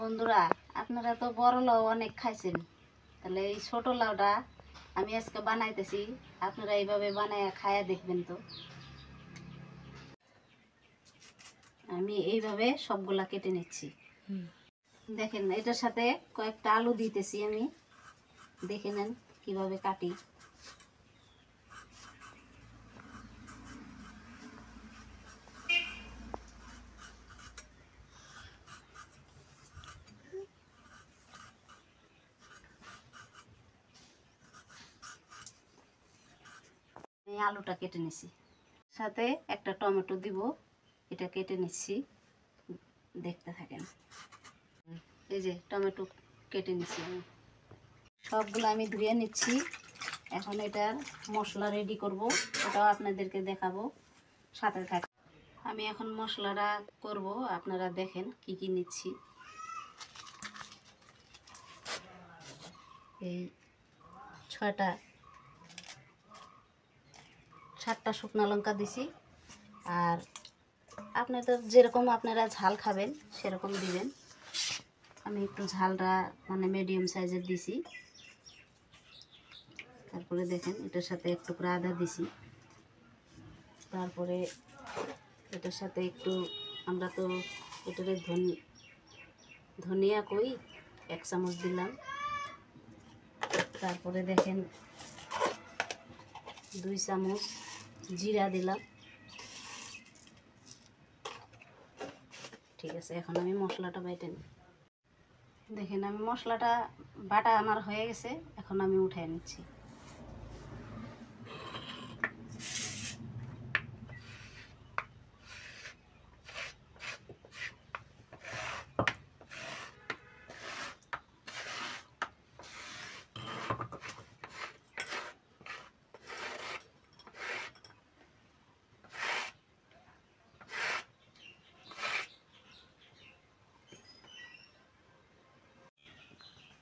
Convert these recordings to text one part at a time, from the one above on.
বন্ধুরা, আপনারা তো বড় লাউ অনেক খাইছেন, তাহলে এই ছোট লাউটা আমি আজকে বানাইতেছি। আপনারা এইভাবে বানায় খায়া দেখবেন। তো আমি এইভাবে সবগুলা কেটে নিচ্ছি। দেখেন, এটার সাথে কয়েকটা আলু দিতেছি আমি। দেখে নেন কিভাবে কাটি। এই আলুটা কেটে নিছি, সাথে একটা টমেটো দিব, এটা কেটে নিচ্ছি, দেখতে থাকেন। এই যে টমেটো কেটে নিচ্ছি আমি, সবগুলো আমি ধুয়ে নিচ্ছি। এখন এটার মশলা রেডি করব, ওটাও আপনাদেরকে দেখাবো, সাথে থাক। আমি এখন মশলাটা করব, আপনারা দেখেন কি কি নিচ্ছি। এই 7টা শুকনো লঙ্কা দিছি, আর আপনাদের যেরকম আপনারা ঝাল খাবেন সেরকম দিবেন। আমি একটু ঝালটা মানে মিডিয়াম সাইজের দিছি। তারপরে দেখেন এটার সাথে একটু আদা দিছি। তারপরে এটার সাথে একটু, আমরা তো এটারে ধনিয়া কই 1 চামচ দিলাম। তারপরে দেখেন 2 চামচ জিরা দিলাম। ঠিক আছে, এখন আমি মশলাটা বেটে নিই। দেখেন, আমি মশলাটা বাটা আমার হয়ে গেছে, এখন আমি উঠিয়ে নিচ্ছি।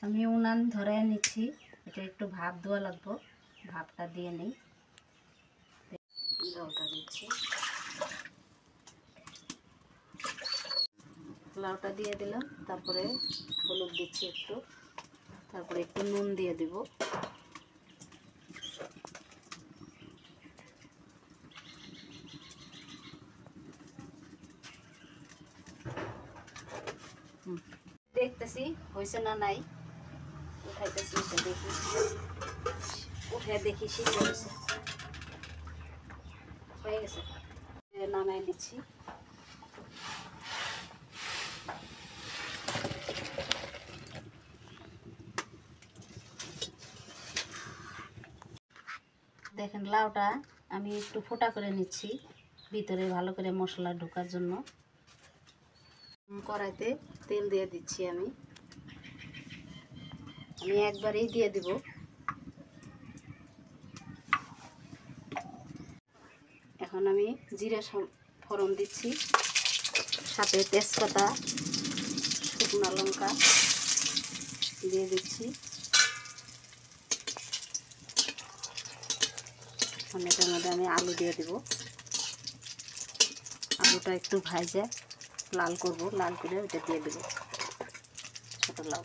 আমি উনান ধরে নিচ্ছি, এটা একটু ভাপ দেওয়া লাগবে, ভাপটা দিয়ে নিই। জলটা দিচ্ছি, লাউটা দিয়ে দিলাম, তারপরে হলুদ দিচ্ছি একটু, তারপরে একটু নুন দিয়ে দিব। দেখতেছি হয়েছে না নাই, উঠাইতেছি, দেখি উঠে দেখি সিদ্ধ হয়েছে, হয়ে গেছে, নামাই দিচ্ছি। দেখেন, লাউটা আমি একটু ফোটা করে নিচ্ছি, ভিতরে ভালো করে মশলা ঢোকার জন্য। কড়াইতে তেল দিয়ে দিচ্ছি আমি একবারেই দিয়ে দিব। এখন আমি জিরা ফোড়ন দিচ্ছি, সাথে তেজপাতা, শুকনো লঙ্কা দিয়ে দিচ্ছি। এখন এটার মধ্যে আমি আলু দিয়ে দিব। আলুটা একটু ভাজে লাল করব, লাল করে ওটা দিয়ে দেব ছোট লাউ।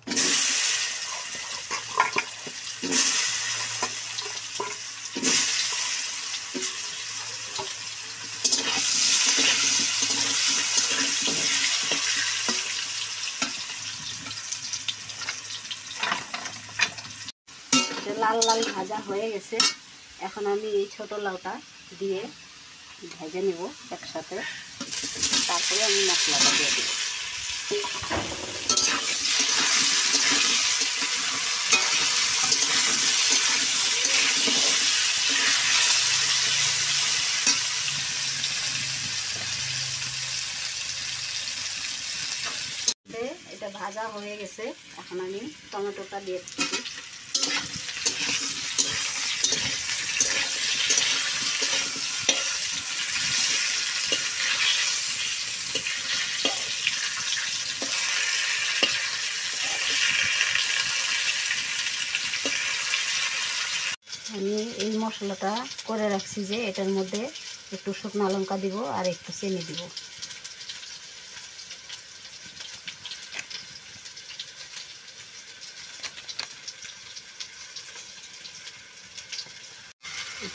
লাল লাল ভাজা হয়ে গেছে, এখন আমি এই ছোট লাউটা দিয়ে ভেজে নেব একসাথে, তারপরে আমি মশলাটা দিয়ে দেব। এটা ভাজা হয়ে গেছে, এখন আমি টমেটোটা দিয়ে দিচ্ছি। আমি এই মশলাটা করে রাখছি, যে এটার মধ্যে একটু শুকনো লঙ্কা দিব আর একটু চিনি দিব।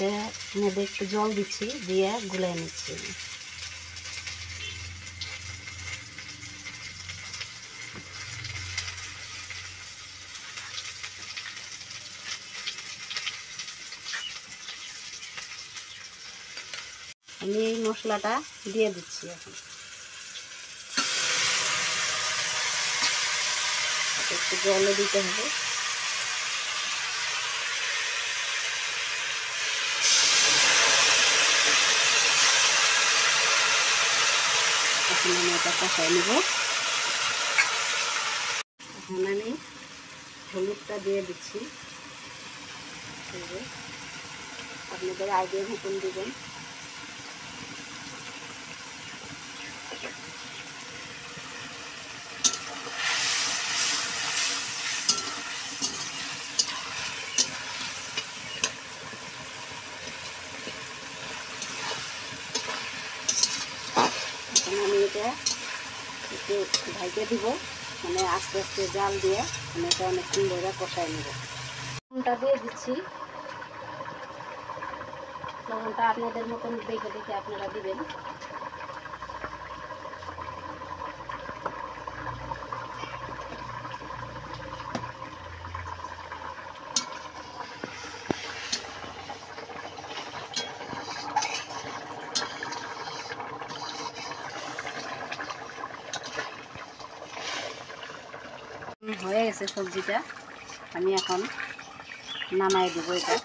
এটা মধ্যে একটু জল দিচ্ছি, দিয়ে গুলাই নিচ্ছি। আমি এই মশলাটা দিয়ে দিচ্ছি এখন। একটু জলও দিতে হবে। এখন আমি এটা কষাই নেব। এখন আমি হলুদটা দিয়ে দিচ্ছি। আপনাদের আইডিয়া মতন দিবেন। এখন আমি এটা একটু ঢাইকে দিব, মানে আস্তে আস্তে জাল দিয়ে আমি এটা অনেক সুন্দর কষাই নেব। লবণটা দিয়ে দিচ্ছি। লবণটা আপনাদের মতন দেখে দেখে আপনারা দিবেন। হয়ে গেছে সবজিটা, আমি এখন নামাই দেব এটা।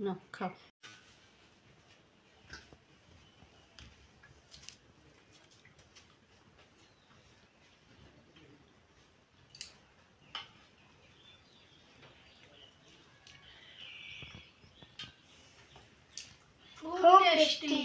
না খাও। খুব টেস্টি।